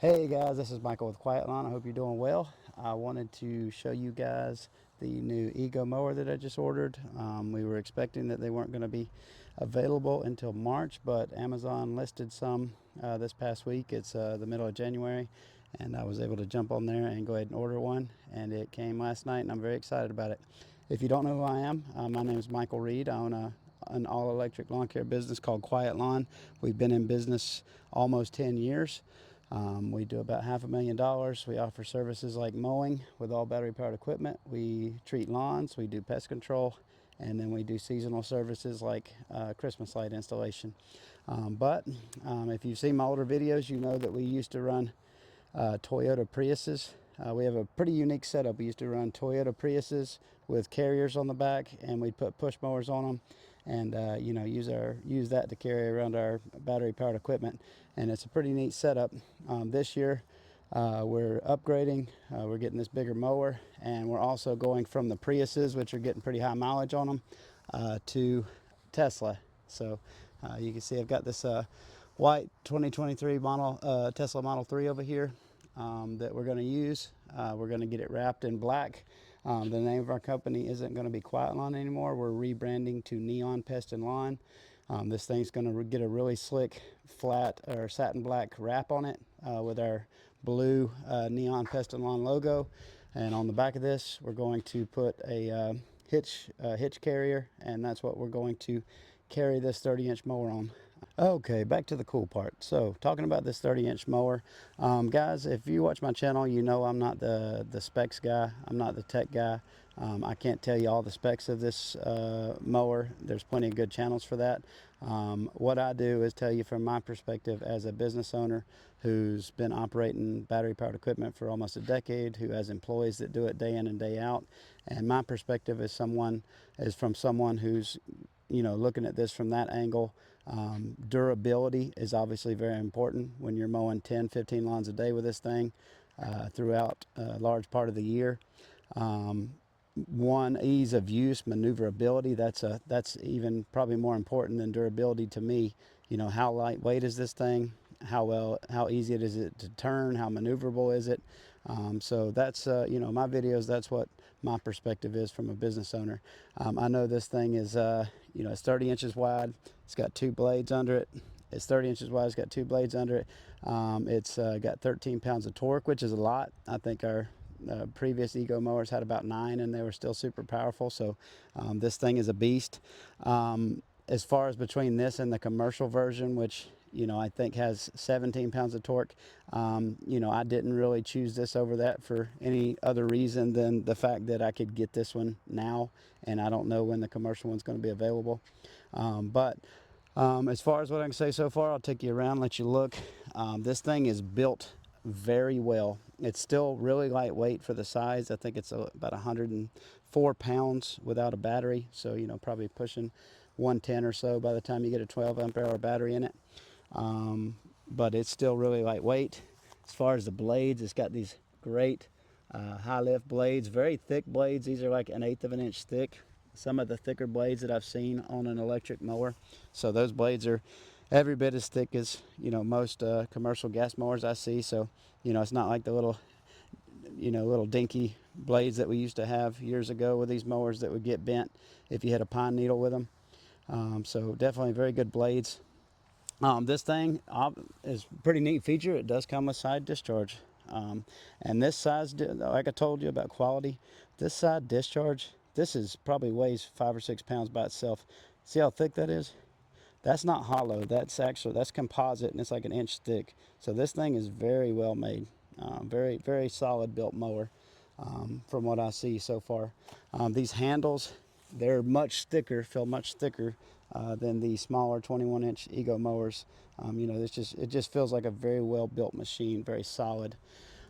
Hey guys, this is Michael with Quiet Lawn. I hope you're doing well. I wanted to show you guys the new EGO mower that I just ordered. We were expecting that they weren't going to be available until March, but Amazon listed some this past week. It's the middle of January, and I was able to jump on there and go ahead and order one, and it came last night, and I'm very excited about it. If you don't know who I am, my name is Michael Reed. I own an all-electric lawn care business called Quiet Lawn. We've been in business almost 10 years. We do about $500,000. We offer services like mowing with all battery-powered equipment. We treat lawns, we do pest control, and then we do seasonal services like Christmas light installation. If you've seen my older videos, you know that we used to run Toyota Priuses. We have a pretty unique setup. We used to run Toyota Priuses with carriers on the back, and we'd put push mowers on them, and use that to carry around our battery-powered equipment. And it's a pretty neat setup. This year, we're upgrading. We're getting this bigger mower, and we're also going from the Priuses, which are getting pretty high mileage on them, to Tesla. So you can see I've got this white 2023 model Tesla Model 3 over here that we're going to use. We're going to get it wrapped in black. The name of our company isn't going to be Quiet Lawn anymore. We're rebranding to Neon Pest and Lawn. This thing's going to get a really slick flat or satin black wrap on it with our blue Neon Pest and Lawn logo. And on the back of this, we're going to put a hitch carrier, and that's what we're going to carry this 30-inch mower on. Okay, back to the cool part. So talking about this 30-inch mower, guys, if you watch my channel, you know I'm not the specs guy. I'm not the tech guy. I can't tell you all the specs of this mower. There's plenty of good channels for that. What I do is tell you from my perspective as a business owner who's been operating battery powered equipment for almost a decade, who has employees that do it day in and day out. And my perspective is from someone who's looking at this from that angle. Durability is obviously very important when you're mowing 10-15 lawns a day with this thing throughout a large part of the year. One, ease of use, maneuverability, that's even probably more important than durability to me. How lightweight is this thing? How easy is it to turn? How maneuverable is it? So that's my videos, that's what my perspective is from a business owner. I know this thing is it's 30 inches wide. It's got two blades under it. It's 30 inches wide. It's got two blades under it. It's got 13 pounds of torque, which is a lot. I think our previous EGO mowers had about 9, and they were still super powerful. So this thing is a beast. As far as between this and the commercial version, which I think has 17 pounds of torque, I didn't really choose this over that for any other reason than the fact that I could get this one now, and I don't know when the commercial one's going to be available. As far as what I can say so far, I'll take you around, let you look. This thing is built very well. It's still really lightweight for the size. I think it's about 104 pounds without a battery, so probably pushing 110 or so by the time you get a 12 amp hour battery in it. But it's still really lightweight. As far as the blades, it's got these great high lift blades, very thick blades. These are like 1/8 of an inch thick. Some of the thicker blades that I've seen on an electric mower. So those blades are every bit as thick as most commercial gas mowers I see. So it's not like the little dinky blades that we used to have years ago with these mowers that would get bent if you hit a pine needle with them. So definitely very good blades. This thing is a pretty neat feature. It does come with side discharge. And this size, like I told you about quality, this side discharge, this is probably weighs 5 or 6 pounds by itself. See how thick that is? That's not hollow. That's composite, and it's like 1 inch thick. So this thing is very well made. Very, very solid built mower from what I see so far. These handles, they're much thicker, feel much thicker than the smaller 21-inch EGO mowers. It just feels like a very well built machine, very solid.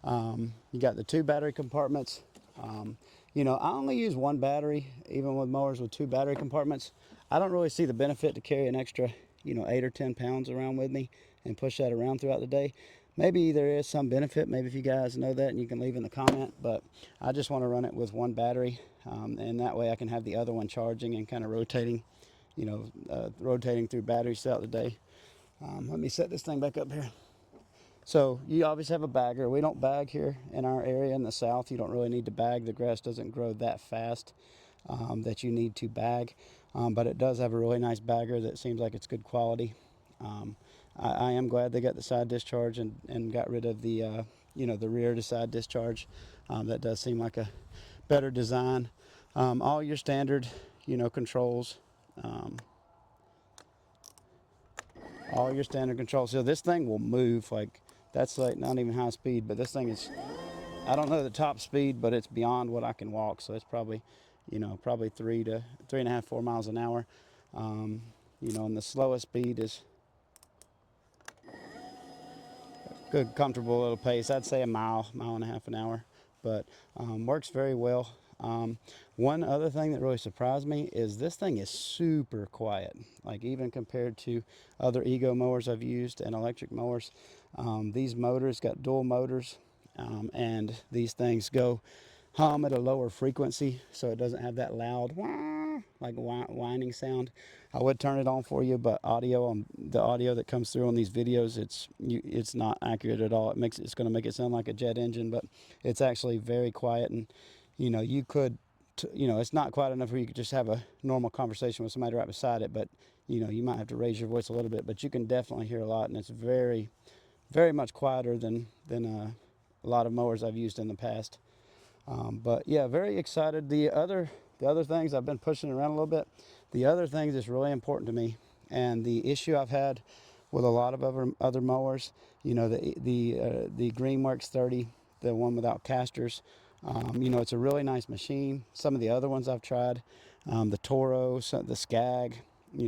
You got the 2 battery compartments. I only use 1 battery, even with mowers with 2 battery compartments. I don't really see the benefit to carry an extra, 8 or 10 pounds around with me and push that around throughout the day. Maybe there is some benefit. Maybe if you guys know that, and you can leave in the comment. But I just want to run it with 1 battery, and that way I can have the other one charging and kind of rotating, rotating through batteries throughout the day. Let me set this thing back up here. So you obviously have a bagger. We don't bag here in our area in the south. You don't really need to bag. The grass doesn't grow that fast that you need to bag, but it does have a really nice bagger that seems like it's good quality. I am glad they got the side discharge and got rid of the the rear to side discharge. That does seem like a better design. All your standard controls. All your standard controls. So this thing will move, like that's like not even high speed, but this thing is, I don't know the top speed, but it's beyond what I can walk. So it's probably, probably 3.5, 4 miles an hour. And the slowest speed is good, comfortable little pace. I'd say a mile and a half an hour, but works very well. One other thing that really surprised me is this thing is super quiet, like even compared to other EGO mowers I've used and electric mowers. These motors got dual motors, and these things go hum at a lower frequency, so it doesn't have that loud wah, like whining sound. I would turn it on for you, but the audio that comes through on these videos, it's not accurate at all. It's going to make it sound like a jet engine, but it's actually very quiet. And you could, it's not quiet enough where you could just have a normal conversation with somebody right beside it, but you might have to raise your voice a little bit, but you can definitely hear a lot, and it's very, very much quieter than a lot of mowers I've used in the past. But yeah, very excited. The other things I've been pushing around a little bit. The other things that's really important to me, and the issue I've had with a lot of other mowers, the Greenworks 30, the one without casters. It's a really nice machine. Some of the other ones I've tried, the Toro, the Skag,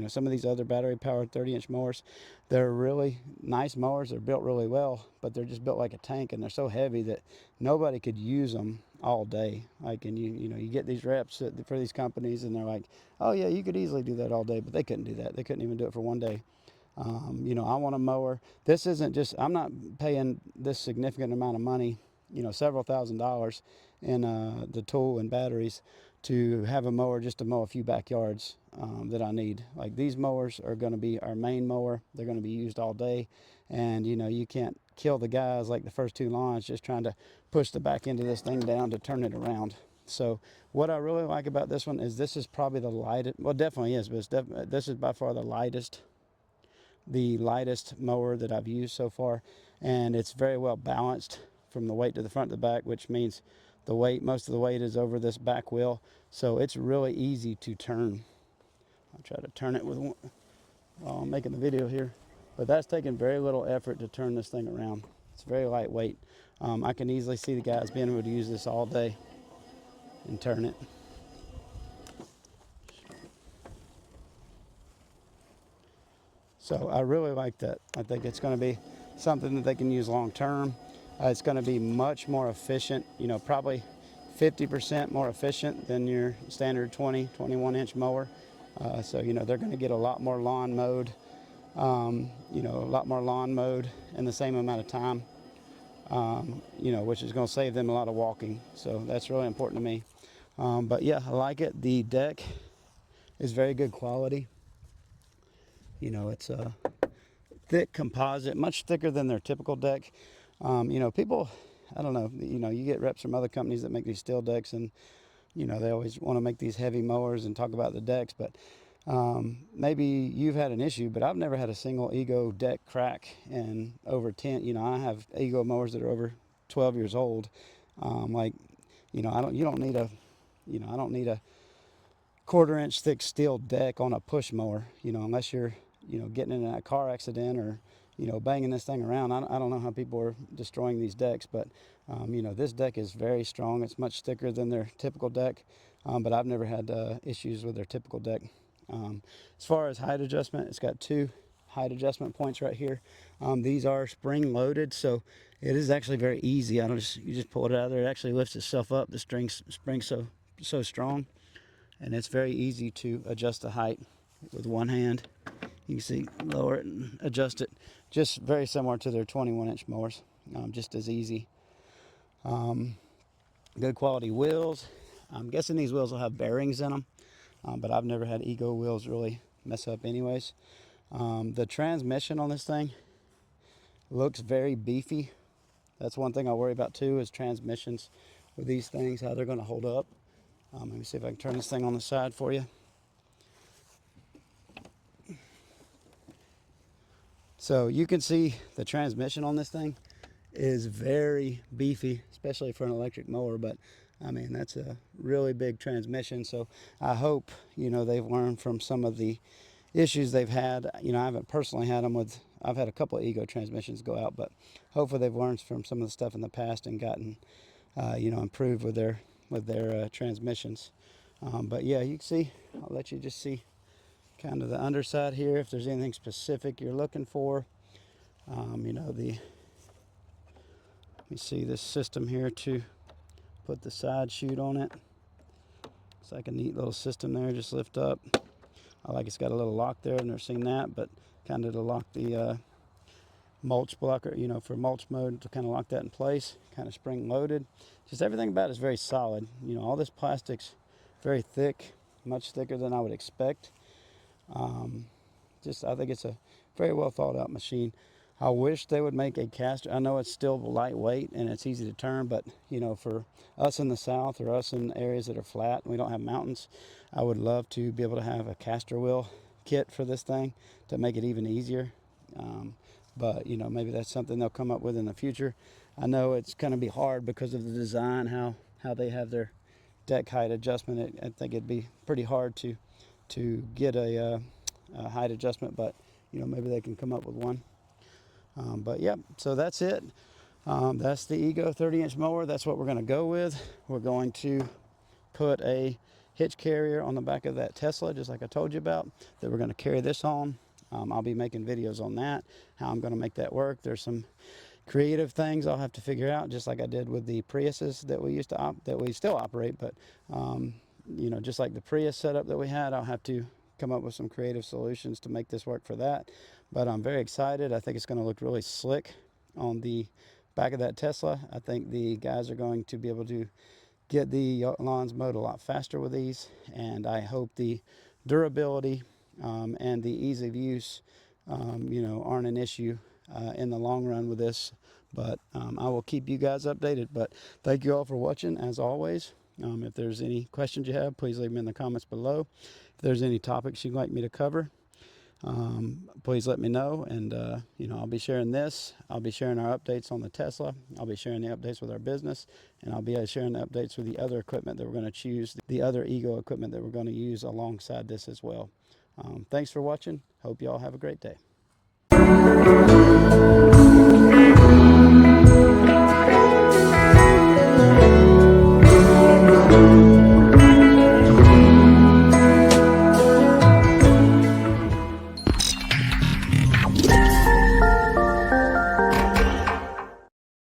some of these other battery-powered 30-inch mowers, they're really nice mowers. They're built really well, but they're just built like a tank, and they're so heavy that nobody could use them all day. Like, and you get these reps for these companies, and they're like, oh yeah, you could easily do that all day, but they couldn't do that. They couldn't even do it for one day. I want a mower. This isn't just, I'm not paying this significant amount of money, several $1,000s in the tool and batteries to have a mower just to mow a few backyards that I need. Like, these mowers are going to be our main mower. They're going to be used all day, and you can't kill the guys like the first two lawns just trying to push the back end of this thing down to turn it around. So what I really like about this one is this is probably the lightest, well, definitely is, but this is by far the lightest mower that I've used so far, and it's very well balanced from the weight to the front to the back, which means most of the weight is over this back wheel, so it's really easy to turn. I'll try to turn it with one while I'm making the video here, but that's taking very little effort to turn this thing around. It's very lightweight. I can easily see the guys being able to use this all day and turn it. So I really like that. I think it's going to be something that they can use long term. It's going to be much more efficient, probably 50% more efficient than your standard 21-inch mower. So they're going to get a lot more lawn mowed, in the same amount of time, which is going to save them a lot of walking. So that's really important to me. But yeah, I like it. The deck is very good quality. It's a thick composite, much thicker than their typical deck. People, I don't know, you get reps from other companies that make these steel decks, and they always want to make these heavy mowers and talk about the decks, but maybe you've had an issue, but I've never had a single EGO deck crack in over 10. I have EGO mowers that are over 12 years old. I don't need a 1/4-inch thick steel deck on a push mower, unless you're getting in a car accident or banging this thing around. I don't know how people are destroying these decks, but this deck is very strong. It's much thicker than their typical deck, but I've never had issues with their typical deck. As far as height adjustment, it's got 2 height adjustment points right here. These are spring loaded, so it is actually very easy. You just pull it out of there. It actually lifts itself up. The spring's so strong, and it's very easy to adjust the height with one hand. You can see, lower it and adjust it, just very similar to their 21-inch mowers, just as easy. Good quality wheels. I'm guessing these wheels will have bearings in them, but I've never had EGO wheels really mess up anyways. The transmission on this thing, Looks very beefy. That's one thing I worry about too, is transmissions with these things, how they're going to hold up. Let me see if I can turn this thing on the side for you. So you can see the transmission on this thing is very beefy, especially for an electric mower, but I mean, that's a really big transmission. So I hope, you know, they've learned from some of the issues they've had. You know, I haven't personally had them with, I've had a couple of EGO transmissions go out, but hopefully they've learned from some of the stuff in the past and gotten, you know, improved with their transmissions. But yeah, you can see, I'll let you just see kind of the underside here, if there's anything specific you're looking for. You know, let me see this system here to put the side chute on it. It's like a neat little system there, just lift up. I like it's got a little lock there, I've never seen that, but kind of to lock the mulch blocker, you know, for mulch mode, to kind of lock that in place, kind of spring loaded. Just everything about it is very solid. You know, all this plastic's very thick, much thicker than I would expect. I think it's a very well thought out machine. I wish they would make a caster. I know it's still lightweight and it's easy to turn, but you know, for us in the south or us in areas that are flat and we don't have mountains, I would love to be able to have a caster wheel kit for this thing to make it even easier. But you know, maybe that's something they'll come up with in the future. I know it's going to be hard because of the design, how they have their deck height adjustment. I think it'd be pretty hard to get a height adjustment, but you know, maybe they can come up with one. But yeah, so that's it. That's the EGO 30-inch mower. That's what we're going to go with. We're going to put a hitch carrier on the back of that Tesla, just like I told you about, that we're going to carry this on. I'll be making videos on that, how I'm going to make that work. There's some creative things I'll have to figure out, just like I did with the Priuses that we used to that we still operate. But you know, just like the Prius setup that we had, I'll have to come up with some creative solutions to make this work for that. But I'm very excited. I think it's going to look really slick on the back of that Tesla. I think the guys are going to be able to get the lawns mowed a lot faster with these, and I hope the durability and the ease of use you know, aren't an issue in the long run with this. But I will keep you guys updated. But thank you all for watching, as always. If there's any questions you have, please leave them in the comments below. If there's any topics you'd like me to cover, please let me know. And you know, I'll be sharing this. I'll be sharing our updates on the Tesla. I'll be sharing the updates with our business, and I'll be sharing the updates with the other equipment that we're going to choose, the other EGO equipment that we're going to use alongside this as well. Thanks for watching. Hope you all have a great day.